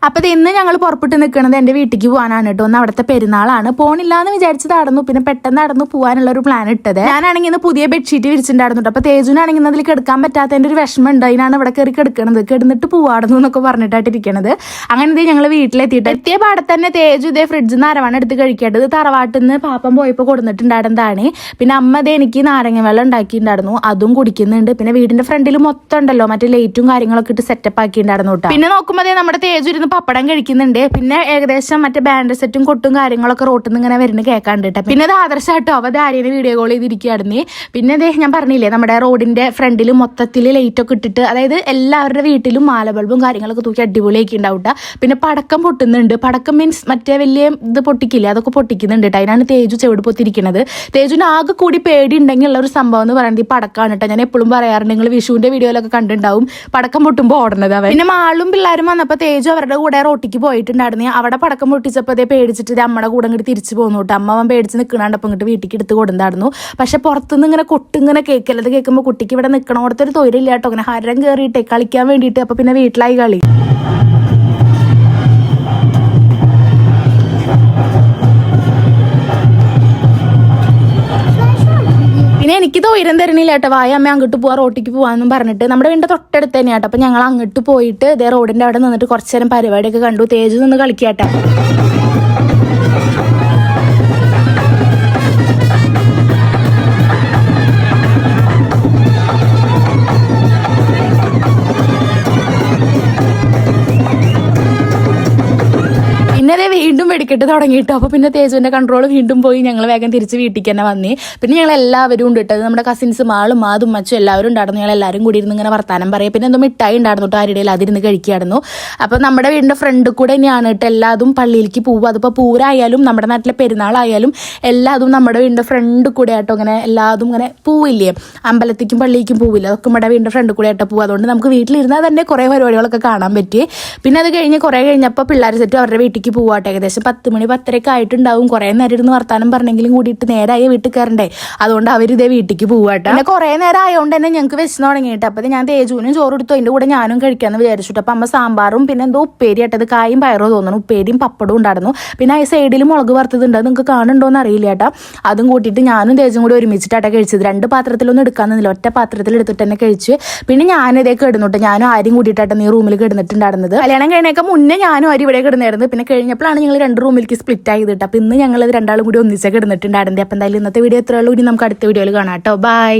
അപ്പൊ ഇന്ന് ഞങ്ങൾ പുറപ്പെട്ട് നിൽക്കുന്നത് എന്റെ വീട്ടിലേക്ക് പോകാനാണ് കേട്ടോ. ഒന്ന് അവിടുത്തെ പെരുന്നാളാണ്. പോണില്ലാന്ന് വിചാരിച്ചതായിരുന്നു, പിന്നെ പെട്ടെന്ന് നടന്നു പോകാനുള്ള ഒരു പ്ലാൻ ഇട്ടത്. ഞാനാണെങ്കിൽ ഇന്ന് പുതിയ ബെഡ്ഷീറ്റ് വിരിച്ചിട്ടുണ്ടായിരുന്നു. അപ്പൊ തേജുനാണെങ്കിൽ അതിൽ കിടക്കാൻ പറ്റാത്തതിന്റെ ഒരു വിഷമം ഉണ്ട്. അതിനാണ് ഇവിടെ കയറി കിടക്കണത്, കിടന്നിട്ട് പോവാടുന്നു എന്നൊക്കെ പറഞ്ഞിട്ടായിട്ട് ഇരിക്കണത്. അങ്ങനെ ഞങ്ങൾ വീട്ടിലെത്തിയിട്ട് എത്തിയ പാടെ തന്നെ തേജു ഇതേ ഫ്രിഡ്ജിൽ നിന്ന് അരവാണ് എടുത്ത് കഴിക്കേണ്ടത്. തറവാട്ടിൽ നിന്ന് പാപ്പം പോയപ്പോൾ കൊടുത്തിട്ടുണ്ടായിരുന്നതാണ്. പിന്നെ അമ്മ അതേ എനിക്ക് നാരങ്ങ വെള്ളം ഉണ്ടാക്കിയിട്ടുണ്ടായിരുന്നു, അതും കുടിക്കുന്നുണ്ട്. പിന്നെ വീടിന്റെ ഫ്രണ്ടിൽ മൊത്തം ഉണ്ടല്ലോ മറ്റേ ലൈറ്റും കാര്യങ്ങളൊക്കെ ഇട്ട് സെറ്റപ്പ് ആക്കിയിട്ടുണ്ടായിരുന്നു കേട്ടോ. പിന്നെ നോക്കുമ്പോൾ അതേ നമ്മുടെ തേജു പപ്പടം കഴിക്കുന്നുണ്ട്. പിന്നെ ഏകദേശം മറ്റേ ബാൻഡ് സെറ്റും കൊട്ടും കാര്യങ്ങളൊക്കെ റോട്ടിൽ നിന്ന് ഇങ്ങനെ വരുന്ന കേൾക്കാണ്ട് കേട്ടോ. പിന്നെ അത് ആദർശമായിട്ടോ അവ ആര്യനെ വീഡിയോ കോൾ ചെയ്തിരിക്കുകയായിരുന്നു. പിന്നെ അതേ ഞാൻ പറഞ്ഞില്ലേ നമ്മുടെ റോഡിന്റെ ഫ്രണ്ടിൽ മൊത്തത്തിൽ ലൈറ്റ് ഒക്കെ ഇട്ടിട്ട്, അതായത് എല്ലാവരുടെ വീട്ടിലും മാല ബൾബും കാര്യങ്ങളൊക്കെ തൂക്കി അടിപൊളിയാക്കി ഉണ്ടാവും. പിന്നെ പടക്കം പൊട്ടുന്നുണ്ട്. പടക്കം മീൻസ് മറ്റേ വലിയ ഇത് പൊട്ടിക്കില്ലേ, അതൊക്കെ പൊട്ടിക്കുന്നുണ്ട് കേട്ടോ. അതിനാണ് തേജു ചെവിട് പൊത്തിരിക്കുന്നത്. തേജുവിന് ആകെ കൂടി പേടി ഉണ്ടെങ്കിൽ ഉള്ള ഒരു സംഭവം എന്ന് പറയുന്നത് ഈ പടക്കാണ് കേട്ടോ. ഞാൻ എപ്പോഴും പറയാറുണ്ട്, നിങ്ങൾ വിഷുവിന്റെ വീഡിയോയിലൊക്കെ കണ്ടിട്ടുണ്ടാവും പടക്കം പൊട്ടുമ്പോൾ ഓടുന്നത് അവൻ. പിന്നെ മാളും പിള്ളേരും വന്നപ്പോൾ തേജു അവരുടെ കൂടെ റോട്ടിക്ക് പോയിട്ടുണ്ടായിരുന്നു. അവിടെ പടക്കം പൊട്ടിച്ചപ്പോൾ അതേ പേടിച്ചിട്ട് അമ്മയുടെ കൂടെ ഇങ്ങോട്ട് തിരിച്ചു പോകുന്നു കേട്ടോ. അമ്മ അവൻ പേടിച്ച് നിൽക്കണാണ്ടപ്പോൾ ഇങ്ങോട്ട് വീട്ടിലേക്ക് എടുത്ത് കൊടുണ്ടായിരുന്നു. പക്ഷെ പുറത്തുനിന്ന് ഇങ്ങനെ കൊട്ടിങ്ങനെ കേൾക്കല്ലത് കേൾക്കുമ്പോൾ കുട്ടിക്ക് ഇവിടെ നിൽക്കണോടത്തൊരു തൊഴിലില്ല കേട്ടോ. അങ്ങനെ ഹരം കയറിയിട്ടേ കളിക്കാൻ വേണ്ടിയിട്ട്. അപ്പൊ പിന്നെ വീട്ടിലായി കളി. പിന്നെ എനിക്ക് തൊയിരം തരണില്ല കേട്ടോ. വായ അമ്മ അങ്ങോട്ട് പോവാ റോട്ടിക്ക് പോവാന്നും പറഞ്ഞിട്ട്. നമ്മുടെ വീടിന്റെ തൊട്ടടുത്ത് തന്നെയാട്ടോ. അപ്പൊ ഞങ്ങൾ അങ്ങോട്ട് പോയിട്ട് ഇതേ റോഡിന്റെ അവിടെ നിന്നിട്ട് കുറച്ചു നേരം പരിപാടിയൊക്കെ കണ്ടു. തേജു നിന്ന് കളിക്കാട്ടോ. പിന്നെ വീണ്ടും വെടിക്കെട്ട് തുടങ്ങിയിട്ടു. അപ്പോൾ പിന്നെ തേജുവിന്റെ കൺട്രോൾ വീണ്ടും പോയി. ഞങ്ങൾ വേഗം തിരിച്ച് വീട്ടിലേക്ക് തന്നെ വന്നേ. പിന്നെ ഞങ്ങൾ എല്ലാവരും ഉണ്ട് കേട്ടത്. നമ്മുടെ കസിൻസ് മാളും മാതും മച്ചും എല്ലാവരും ഉണ്ടായിരുന്നു. ഞങ്ങൾ എല്ലാവരും കൂടി ഇരുന്ന് ഇങ്ങനെ വർത്താനം പറയും. പിന്നെ എന്തോ മിഠായി ഉണ്ടായിരുന്നു കേട്ടോ, ആരുടെയിൽ അതിരുന്ന് കഴിക്കായിരുന്നു. അപ്പോൾ നമ്മുടെ വീടിന്റെ ഫ്രണ്ട് കൂടെ തന്നെയാണ് കേട്ടോ എല്ലാതും പള്ളിയിലേക്ക് പോവുക. അതിപ്പോൾ പൂരായാലും നമ്മുടെ നാട്ടിലെ പെരുന്നാളായാലും എല്ലാതും നമ്മുടെ വീടിന്റെ ഫ്രണ്ട് കൂടെ ആട്ടോ. ഇങ്ങനെ എല്ലാതും ഇങ്ങനെ പൂവില്ലേ, അമ്പലത്തേക്കും പള്ളിയിലേക്കും പൂവില്ല, അതൊക്കെ നമ്മുടെ വീടിന്റെ ഫ്രണ്ട് കൂടെ ആട്ടോ പോവുക. അതുകൊണ്ട് നമുക്ക് വീട്ടിലിരുന്നാൽ തന്നെ കുറേ പരിപാടികളൊക്കെ കാണാൻ പറ്റി. പിന്നെ അത് കഴിഞ്ഞ് കുറേ കഴിഞ്ഞപ്പോൾ പിള്ളേർ സെറ്റ് അവരുടെ വീട്ടിലേക്ക് പോവാട്ടെ. ഏകദേശം 10 മണി 10:30 ആയിട്ടുണ്ടാവും. കുറേ നേരം ഇരുന്ന് വർത്താനം പറഞ്ഞെങ്കിലും കൂടിയിട്ട് നേരായ വീട്ടിൽ കയറണ്ടേ. അതുകൊണ്ട് അവരിതേ വീട്ടിലേക്ക് പോവാട്ടെ. പിന്നെ കുറേ നേരം ആയതുകൊണ്ട് തന്നെ ഞങ്ങൾക്ക് വിശന്ന് തുടങ്ങിയിട്ട്. അപ്പോൾ ഞാൻ തേജുവിനും ചോറ് എടുത്തു, അതിൻ്റെ കൂടെ ഞാനും കഴിക്കാമെന്ന് വിചാരിച്ചിട്ട്. അപ്പം അമ്മ സാമ്പാറും പിന്നെ എന്തോ ഉപ്പേരി ആട്ടത്, കായും പയറോ തോന്നുന്നു, ഉപ്പേരിയും പപ്പടവും ഉണ്ടായിരുന്നു. പിന്നെ ആ സൈഡിൽ മുളക് വറുത്തതുണ്ട്, അത് നിങ്ങൾക്ക് കാണുന്നുണ്ടോയെന്ന് അറിയില്ല കേട്ടോ. അതും കൂട്ടിയിട്ട് ഞാനും തേജും കൂടി ഒരുമിച്ചിട്ടാണ് കഴിച്ചത്. 2 പാത്രത്തിലൊന്നും എടുക്കാമെന്നില്ല, ഒറ്റ പാത്രത്തിൽ എടുത്തിട്ട് തന്നെ കഴിച്ച്. പിന്നെ ഞാനിതേ കിടന്നിട്ട് ഞാനും ആരും കൂടിയിട്ടാണ് ഈ റൂമിൽ കിടന്നിട്ടുണ്ടായിരുന്നത്. കല്യാണം കഴിഞ്ഞൊക്കെ മുന്നേ ഞാനും ആരും ഇവിടെ കിടന്നായിരുന്നു. പിന്നെ കഴിഞ്ഞപ്പോഴാണ് ഞങ്ങൾ 2 റൂമിലേക്ക് സ്പ്ലിറ്റ് ആയത്. അപ്പോൾ ഇന്ന് ഞങ്ങൾ രണ്ടാളും കൂടി ഒന്നിച്ചൊക്കെ കിടന്നിട്ടുണ്ടായിരുന്നത്. അപ്പോൾ എന്തായാലും ഇന്നത്തെ വീഡിയോ എത്രയുള്ളൂ. ഇനി നമുക്ക് അടുത്ത വീഡിയോയിൽ കാണാം കേട്ടോ. ബൈ.